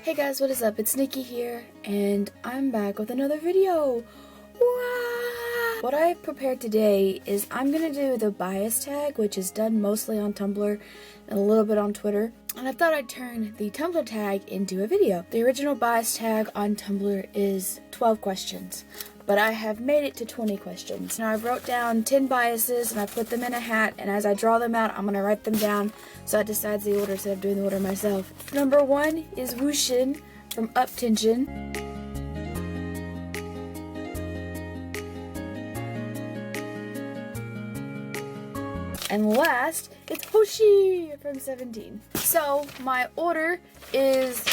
Hey guys, what is up? It's Nikki here, and I'm back with another video. Wow! What I've prepared today is I'm gonna do the bias tag, which is done mostly on Tumblr and a little bit on Twitter. And I thought I'd turn the Tumblr tag into a video. The original bias tag on Tumblr is 12 questions, but I have made it to 20 questions. Now I wrote down 10 biases and I put them in a hat, and as I draw them out, I'm gonna write them down so I decides the order instead of doing the order myself. Number 1 is Wushin from Up Tension. And last, it's Hoshi from 17. So my order is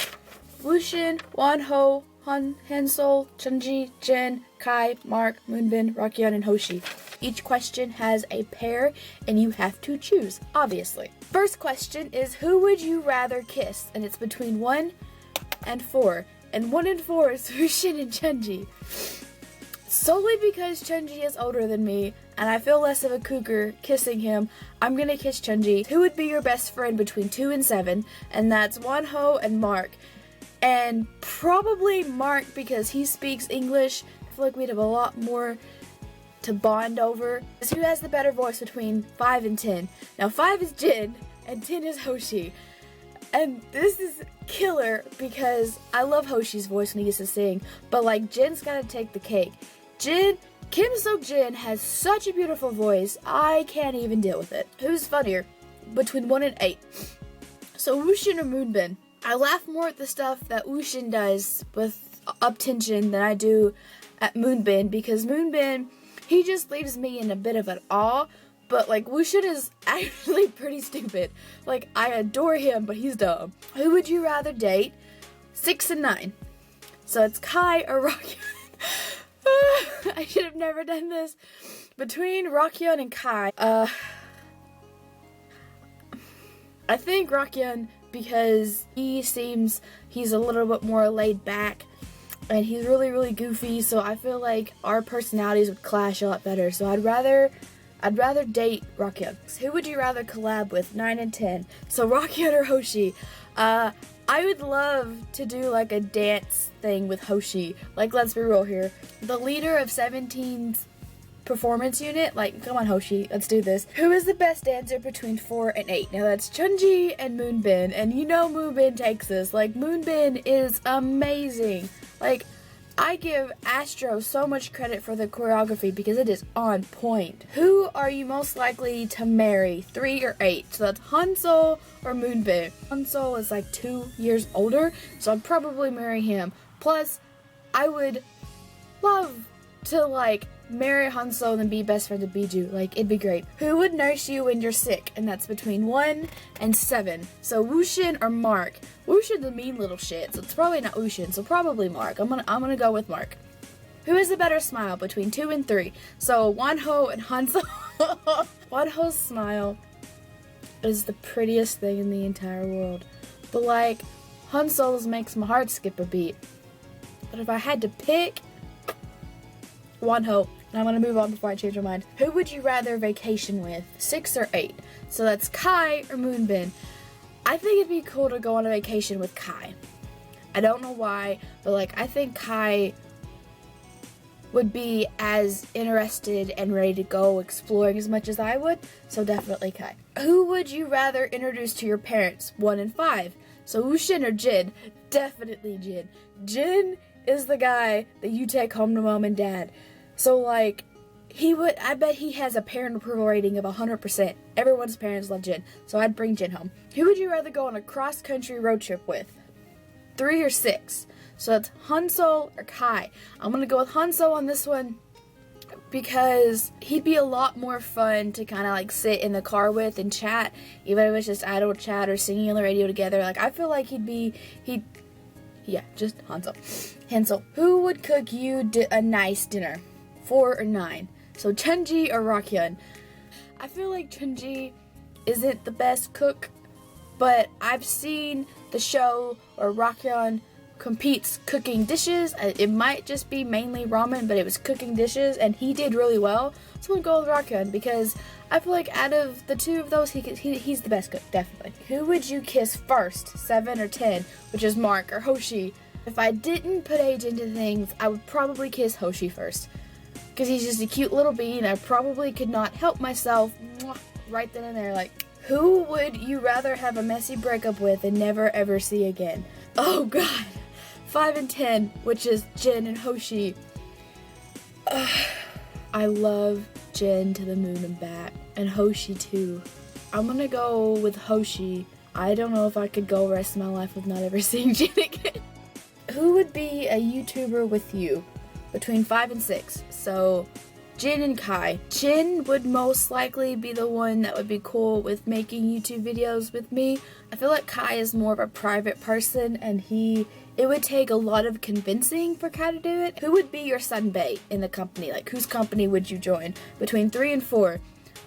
Wushin, Wonho, Hansol, Chunji, Jin, Kai, Mark, Moonbin, Rakyeon, and Hoshi. Each question has a pair, and you have to choose, obviously. First question is, who would you rather kiss? And it's between 1 and 4. And 1 and 4 is Wushin and Chunji. Solely because Chunji is older than me, and I feel less of a cougar kissing him, I'm gonna kiss Chunji. Who would be your best friend between 2 and 7? And that's Wonho and Mark. And probably Mark because he speaks English. I feel like we'd have a lot more to bond over. Who has the better voice between 5 and 10? Now 5 is Jin and 10 is Hoshi. And this is killer because I love Hoshi's voice when he gets to sing, but like Jin's gotta take the cake. Kim Seok-jin has such a beautiful voice, I can't even deal with it. Who's funnier? Between 1 and 8. So Wushin or Moonbin? I laugh more at the stuff that Wushin does with Up Tension than I do at Moonbin, because Moonbin, he just leaves me in a bit of an awe, but like Wushin is actually pretty stupid. Like, I adore him, but he's dumb. Who would you rather date? 6 and 9. So it's Kai or Rakyeon. I should have never done this. Between Rakyeon and Kai, I think Rakyeon, because he's a little bit more laid back, and he's really goofy, so I feel like our personalities would clash a lot better. So I'd rather date Rakyeon. Who would you rather collab with? 9 and 10. So Rakyeon or Hoshi? I would love to do like a dance thing with Hoshi. Like, let's be real here. The leader of 17's performance unit, like, come on Hoshi, let's do this. Who is the best dancer between 4 and 8? Now that's Chunji and Moonbin, and you know Moonbin takes this. Like, Moonbin is amazing. Like, I give Astro so much credit for the choreography because it is on point. Who are you most likely to marry? 3 or 8? So that's Hansol or Moonbin. Hansol is like 2 years older, so I'd probably marry him. Plus, I would love to like marry Hansol and then be best friends with Biju. Like, it'd be great. Who would nurse you when you're sick? And that's between 1 and 7. So Wushin or Mark? Wushin's a mean little shit, so it's probably not Wushin, so probably Mark. I'm gonna go with Mark. Who has a better smile between 2 and 3? So Wonho and Hansol. Wonho's smile is the prettiest thing in the entire world. But like, Hansol's makes my heart skip a beat. But if I had to pick, Wonho. And I'm gonna move on before I change my mind. Who would you rather vacation with? 6 or 8? So that's Kai or Moonbin. I think it'd be cool to go on a vacation with Kai. I don't know why, but like, I think Kai would be as interested and ready to go exploring as much as I would, so definitely Kai. Who would you rather introduce to your parents? 1 and 5. So Wushin or Jin? Definitely Jin. Jin is the guy that you take home to mom and dad. So like, I bet he has a parent approval rating of 100%. Everyone's parents love Jin, so I'd bring Jin home. Who would you rather go on a cross-country road trip with? 3 or 6? So that's Hansol or Kai. I'm gonna go with Hansol on this one because he'd be a lot more fun to kind of like sit in the car with and chat, even if it's just idle chat or singing on the radio together. Like, I feel like yeah, just Hansol. Who would cook you a nice dinner? 4 or 9? So Chunji or Rakyeon? I feel like Chunji isn't the best cook, but I've seen the show where Rakyeon competes cooking dishes. It might just be mainly ramen, but it was cooking dishes, and he did really well. So I'm gonna go with Rakyeon because I feel like out of the two of those, he's the best cook, definitely. Who would you kiss first, 7 or 10, which is Mark or Hoshi? If I didn't put age into things, I would probably kiss Hoshi first. Because he's just a cute little bean. I probably could not help myself right then and there. Like, who would you rather have a messy breakup with and never ever see again? Oh God. 5 and 10, which is Jin and Hoshi. I love Jin to the moon and back, and Hoshi too. I'm gonna go with Hoshi. I don't know if I could go the rest of my life with not ever seeing Jin again. Who would be a YouTuber with you between 5 and 6? So Jin and Kai. Jin would most likely be the one that would be cool with making YouTube videos with me. I feel like Kai is more of a private person, and it would take a lot of convincing for Kai to do it. Who would be your sunbae in the company? Like, whose company would you join between 3 and 4?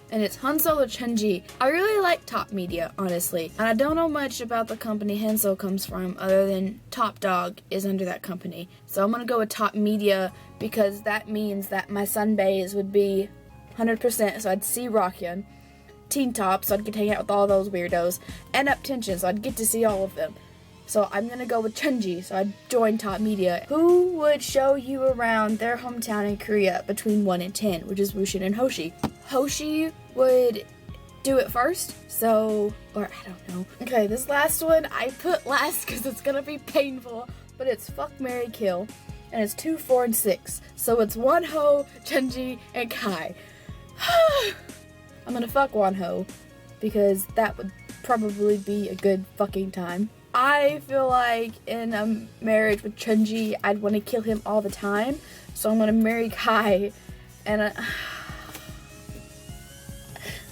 And it's Hansol or Chunji. I really like Top Media, honestly. And I don't know much about the company Hansol comes from other than Top Dog is under that company. So I'm gonna go with Top Media because that means that my sunbaes would be 100%. So I'd see Rockyon, Teen Top, so I'd get to hang out with all those weirdos, and Up Tension, so I'd get to see all of them. So I'm gonna go with Chunji, so I'd join Top Media. Who would show you around their hometown in Korea between 1 and 10, which is Wushin and Hoshi? Hoshi would do it first, or I don't know. Okay, this last one I put last because it's gonna be painful, but it's Fuck, Marry, Kill, and it's 2, 4, and 6. So it's Wonho, Chunji, and Kai. I'm gonna fuck Wonho because that would probably be a good fucking time. I feel like in a marriage with Chunji, I'd want to kill him all the time, so I'm gonna marry Kai, and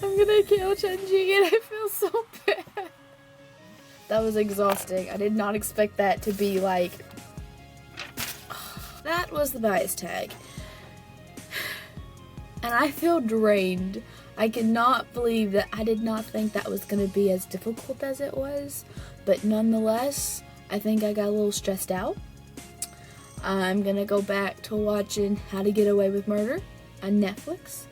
I'm gonna kill Chunji, and I feel so bad. That was exhausting. I did not expect that to be like... That was the bias tag. And I feel drained. I cannot believe that I did not think that was gonna be as difficult as it was. But nonetheless, I think I got a little stressed out. I'm gonna go back to watching How to Get Away with Murder on Netflix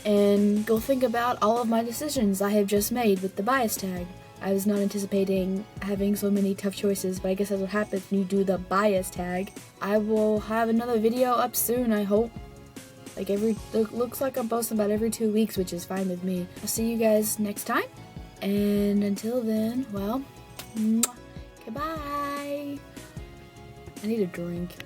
and go think about all of my decisions I have just made with the bias tag. I was not anticipating having so many tough choices, but I guess that's what happens when you do the bias tag. I will have another video up soon, I hope. Like it looks like I'm posting about every 2 weeks, which is fine with me. I'll see you guys next time. And until then, well, goodbye. I need a drink.